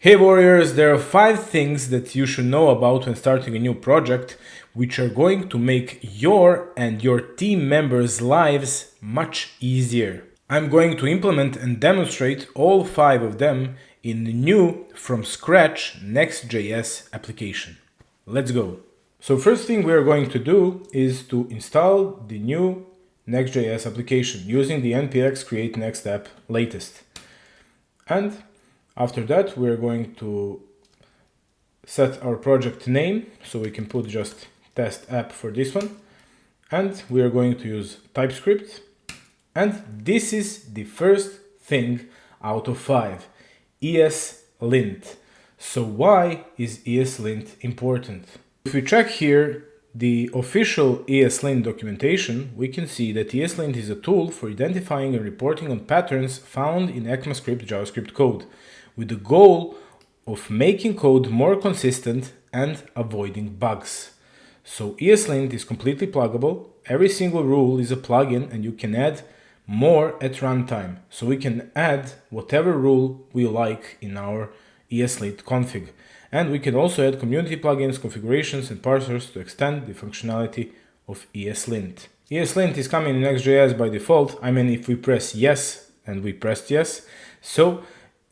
Hey warriors, there are 5 things that you should know about when starting a new project, which are going to make your and your team members' lives much easier. I'm going to implement and demonstrate all 5 of them in the new from scratch Next.js application. Let's go. So first thing we are going to do is to install the new Next.js application using the npx create next app latest. And after that, we're going to set our project name, so we can put just test app for this one. And we are going to use TypeScript. And this is the first thing out of 5, ESLint. So why is ESLint important? If we check here the official ESLint documentation, we can see that ESLint is a tool for identifying and reporting on patterns found in ECMAScript JavaScript code, with the goal of making code more consistent and avoiding bugs. So ESLint is completely pluggable. Every single rule is a plugin and you can add more at runtime. So we can add whatever rule we like in our ESLint config. And we can also add community plugins, configurations, and parsers to extend the functionality of ESLint. ESLint is coming in Next.js by default. I mean, if we press yes, and we pressed yes, so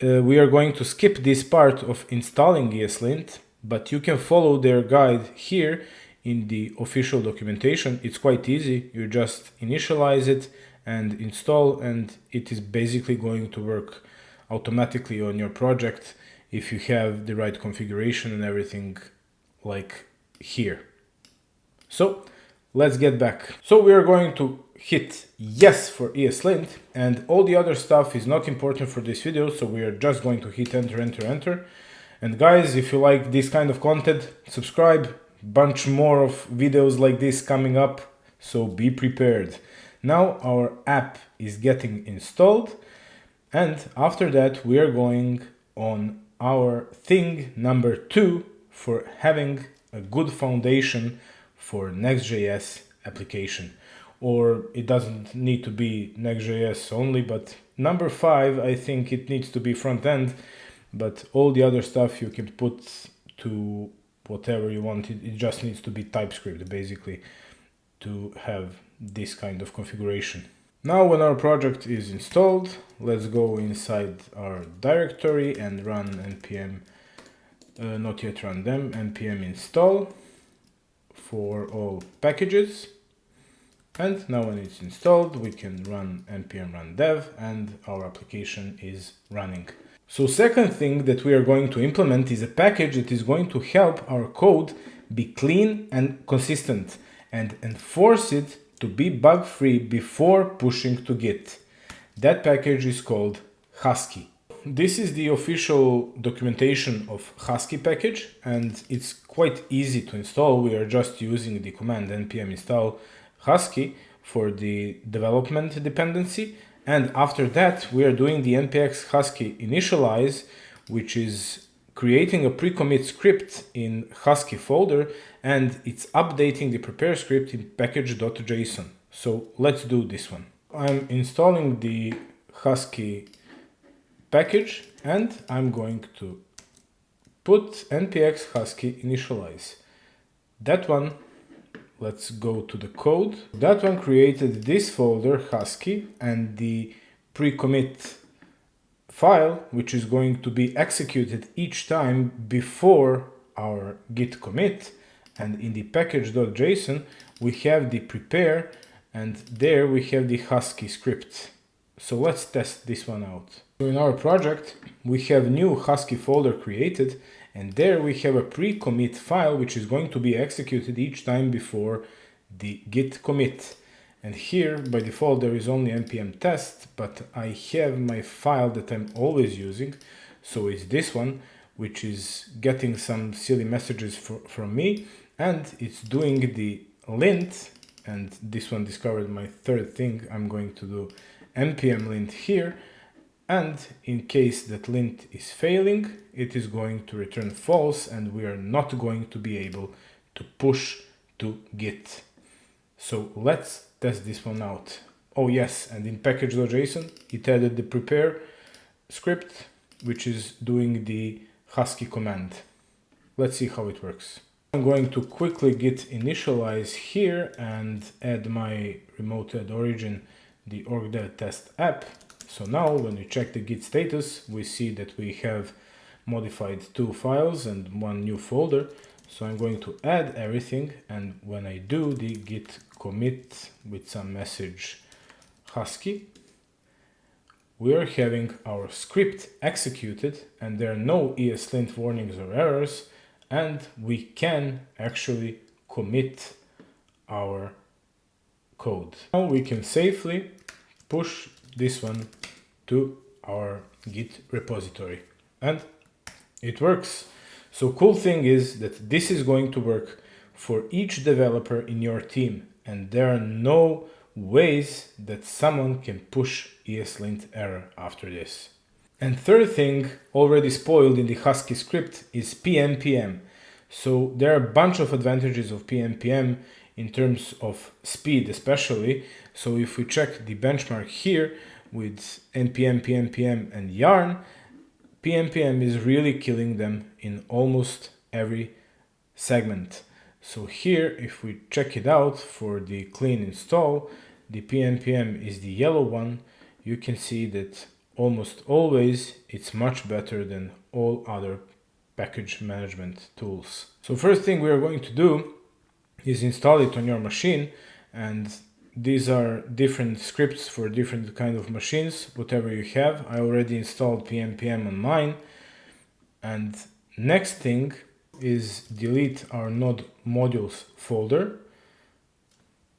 we are going to skip this part of installing ESLint, but you can follow their guide here in the official documentation. It's quite easy. You just initialize it and install, and it is basically going to work automatically on your project if you have the right configuration and everything like here. So let's get back. So we are going to hit yes for ESLint, and all the other stuff is not important for this video, so we are just going to hit enter, enter, enter. And guys, if you like this kind of content, subscribe. Bunch more of videos like this coming up, so be prepared. Now our app is getting installed, and after that we are going on our thing number 2 for having a good foundation for Next.js application. Or it doesn't need to be Next.js only, but number 5, I think it needs to be front end, but all the other stuff you can put to whatever you want. It just needs to be TypeScript basically to have this kind of configuration. Now when our project is installed, let's go inside our directory and run npm, not yet run them, npm install for all packages. And now when it's installed, we can run npm run dev and our application is running. So second thing that we are going to implement is a package that is going to help our code be clean and consistent and enforce it to be bug-free before pushing to Git. That package is called Husky. This is the official documentation of Husky package, and it's quite easy to install. We are just using the command npm install Husky for the development dependency, and after that we are doing the npx Husky initialize, which is creating a pre-commit script in Husky folder, and it's updating the prepare script in package.json. So let's do this one. I'm installing the Husky package and I'm going to put npx Husky initialize. That one, let's go to the code. That one created this folder Husky and the pre-commit file, which is going to be executed each time before our git commit. And in the package.json, we have the prepare, and there we have the Husky script. So let's test this one out. So in our project, we have new Husky folder created, and there we have a pre-commit file, which is going to be executed each time before the git commit. And here, by default, there is only npm test, but I have my file that I'm always using. So it's this one, which is getting some silly messages from me, and it's doing the lint, and this one discovered my third thing. I'm going to do npm lint here, and in case that lint is failing, it is going to return false, and we are not going to be able to push to Git. So let's test this one out. Oh yes, and in package.json, it added the prepare script, which is doing the Husky command. Let's see how it works. I'm going to quickly git initialize here and add my remote add origin, the OrcDev test app. So now when we check the git status, we see that we have modified 2 files and 1 new folder. So I'm going to add everything, and when I do the git commit with some message Husky, we are having our script executed and there are no ESLint warnings or errors, and we can actually commit our code. Now we can safely push this one to our Git repository, and it works. So cool thing is that this is going to work for each developer in your team, and there are no ways that someone can push ESLint error after this. And third thing, already spoiled in the Husky script, is PNPM. So there are a bunch of advantages of PNPM in terms of speed especially. So if we check the benchmark here with NPM, PNPM and Yarn, PNPM is really killing them in almost every segment. So here, if we check it out for the clean install, the PNPM is the yellow one. You can see that almost always it's much better than all other package management tools. So first thing we are going to do is install it on your machine, and these are different scripts for different kind of machines, whatever you have. I already installed PNPM on mine. And next thing is delete our node modules folder.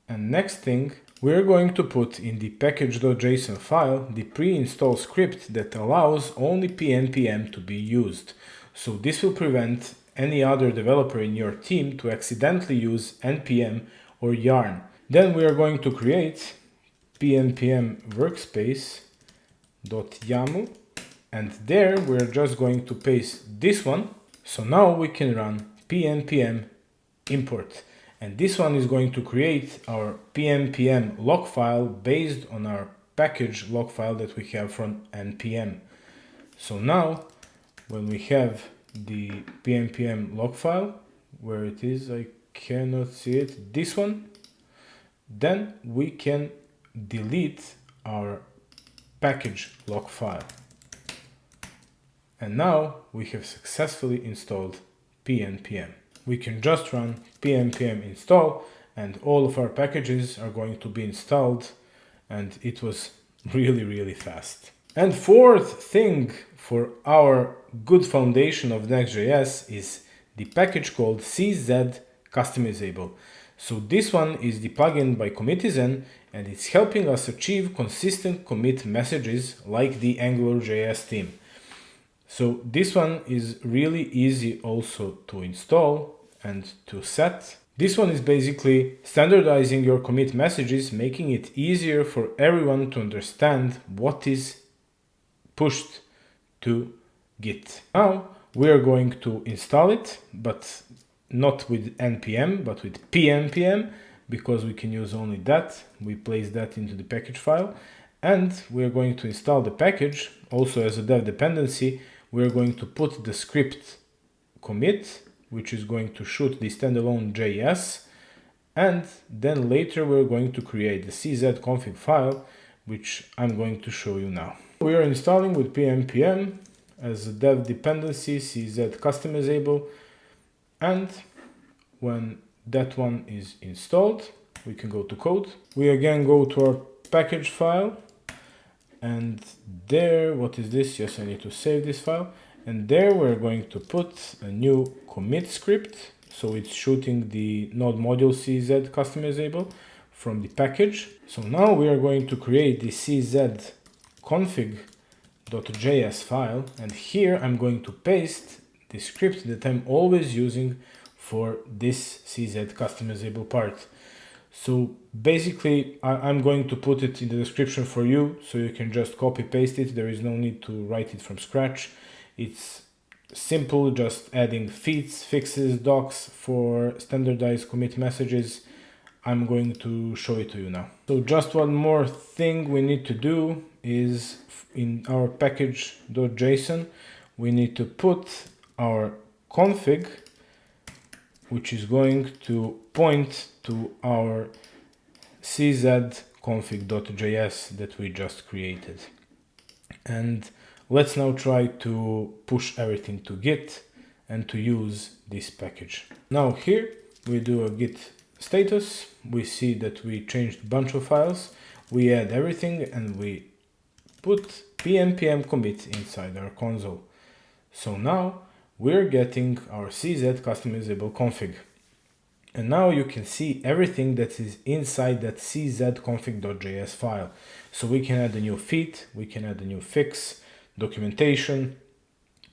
And next thing, we're going to put in the package.json file the pre-install script that allows only PNPM to be used. So this will prevent any other developer in your team to accidentally use npm or yarn. Then we are going to create PNPM workspace.yaml, and there we're just going to paste this one. So now we can run PNPM import. And this one is going to create our PNPM log file based on our package log file that we have from npm. So now when we have the PNPM log file, where it is, I cannot see it, this one, then we can delete our package log file. And now we have successfully installed PNPM. We can just run PNPM install and all of our packages are going to be installed, and it was really fast. And fourth thing for our good foundation of Next.js is the package called CZ Customizable. So this one is the plugin by Commitizen, and it's helping us achieve consistent commit messages like the AngularJS theme. So this one is really easy also to install and to set. This one is basically standardizing your commit messages, making it easier for everyone to understand what is pushed to Git. Now we are going to install it, but not with npm, but with PNPM, because we can use only that. We place that into the package file, and we're going to install the package also as a dev dependency. We're going to put the script commit, which is going to shoot the standalone JS, and then later we're going to create the CZ config file, which I'm going to show you now. We are installing with PNPM as a dev dependency CZ Customizable, and when that one is installed, we can go to code. We again go to our package file, and there, what is this? Yes, I need to save this file. And there we're going to put a new commit script. So it's shooting the node module CZ Customizable from the package. So now we are going to create the CZ config.js file. And here I'm going to paste the script that I'm always using for this CZ Customizable part. So basically, I'm going to put it in the description for you, so you can just copy paste it. There is no need to write it from scratch. It's simple, just adding feats, fixes, docs for standardized commit messages. I'm going to show it to you now. So just one more thing we need to do is in our package.json, we need to put our config, which is going to point to our CZ config.js that we just created. And let's now try to push everything to Git and to use this package. Now here we do a Git status. We see that we changed a bunch of files. We add everything and we put PNPM commit inside our console. So now we're getting our CZ Customizable config. And now you can see everything that is inside that czconfig.js file. So we can add a new feat, we can add a new fix, documentation,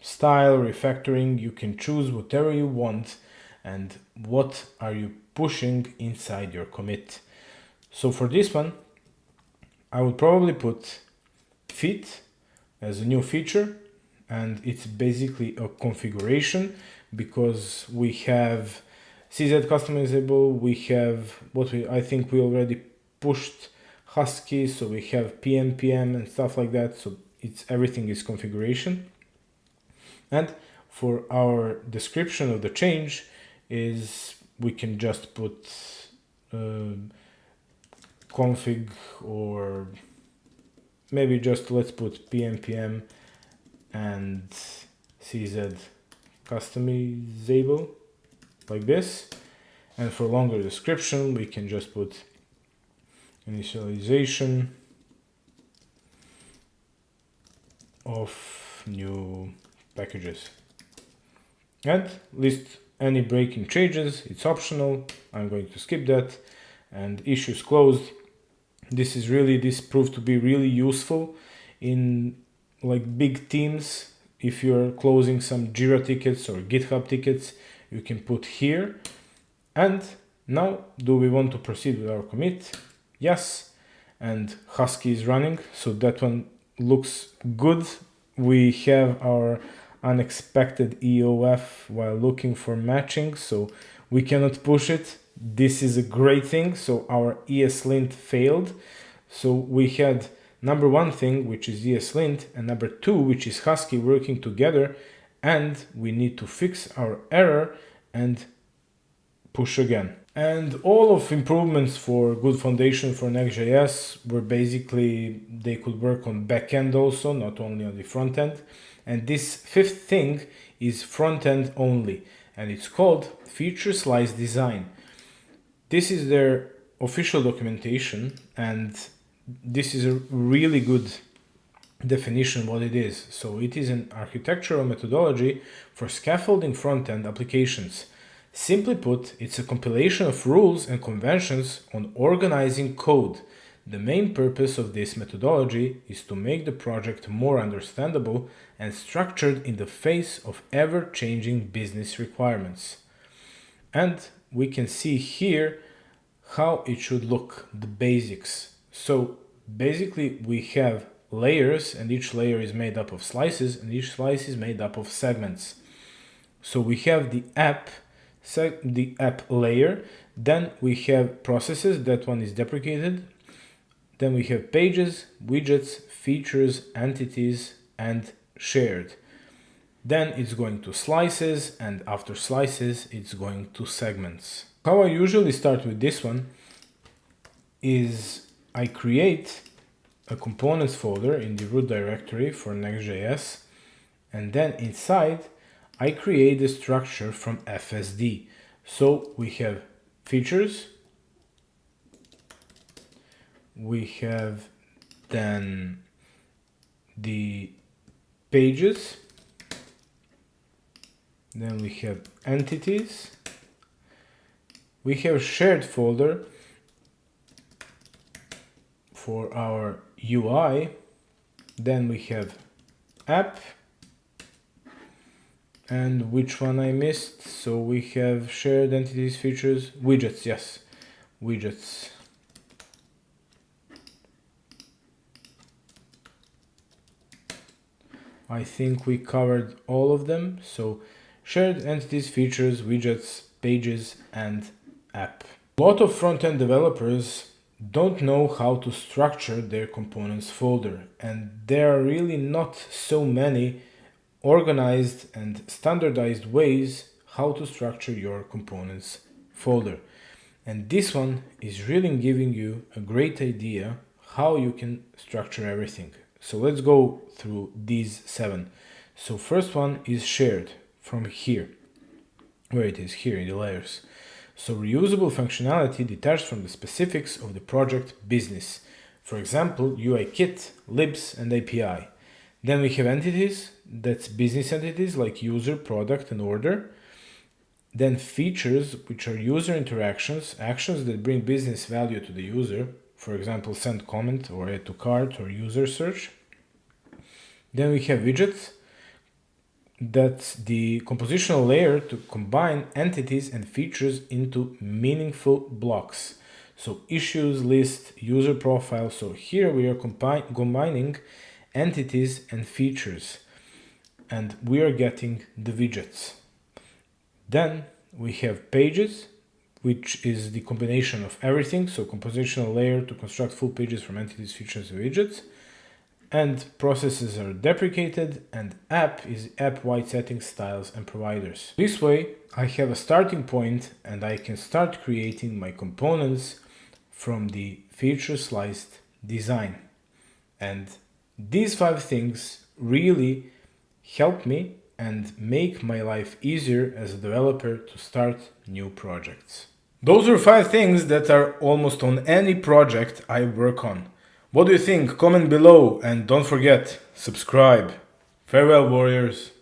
style, refactoring. You can choose whatever you want and what are you pushing inside your commit. So for this one, I would probably put feat as a new feature, and it's basically a configuration because we have CZ Customizable, we have I think we already pushed Husky, so we have PNPM and stuff like that, so everything is configuration. And for our description of the change is we can just put config, or maybe just let's put PNPM and CZ Customizable like this. And for longer description we can just put initialization of new packages and list any breaking changes. It's optional, I'm going to skip that. And issues closed. This proved to be really useful in like big teams. If you're closing some Jira tickets or GitHub tickets, you can put here. And now, do we want to proceed with our commit? Yes. And Husky is running, so that one looks good. We have our unexpected EOF while looking for matching, so we cannot push it. This is a great thing. So our ESLint failed. So we had number one thing, which is ESLint, and number two, which is Husky, working together, and we need to fix our error and push again. And all of improvements for good foundation for Next.js were basically, they could work on backend also, not only on the front end. And this fifth thing is front end only, and it's called feature slice design. This is their official documentation, and this is a really good definition what it is. So it is an architectural methodology for scaffolding front-end applications. Simply put, it's a compilation of rules and conventions on organizing code. The main purpose of this methodology is to make the project more understandable and structured in the face of ever-changing business requirements. And we can see here how it should look, the basics. So basically we have layers, and each layer is made up of slices, and each slice is made up of segments. So we have the app layer, then we have processes, that one is deprecated, then we have pages, widgets, features, entities, and shared. Then it's going to slices, and after slices it's going to segments. How I usually start with this one is I create a components folder in the root directory for Next.js, and then inside I create the structure from FSD. So we have features, we have then the pages, then we have entities, we have shared folder for our UI, then we have app, and which one I missed, so we have shared entities, features, widgets, yes, widgets. I think we covered all of them, so shared entities, features, widgets, pages, and app. A lot of front-end developers don't know how to structure their components folder, and there are really not so many organized and standardized ways how to structure your components folder. And this one is really giving you a great idea how you can structure everything. So let's go through these 7. So first one is shared from here, where it is here in the layers. So reusable functionality detached from the specifics of the project business. For example, UI kit, libs, and API. Then we have entities, that's business entities like user, product, and order. Then features, which are user interactions, actions that bring business value to the user. For example, send comment or add to cart or user search. Then we have widgets. That's the compositional layer to combine entities and features into meaningful blocks. So issues, list, user profile. So here we are combining entities and features, and we are getting the widgets. Then we have pages, which is the combination of everything. So compositional layer to construct full pages from entities, features, and widgets. And processes are deprecated, and app is app-wide settings, styles, and providers. This way, I have a starting point and I can start creating my components from the feature sliced design. And these 5 things really help me and make my life easier as a developer to start new projects. Those are 5 things that are almost on any project I work on. What do you think? Comment below and don't forget, subscribe. Farewell, warriors.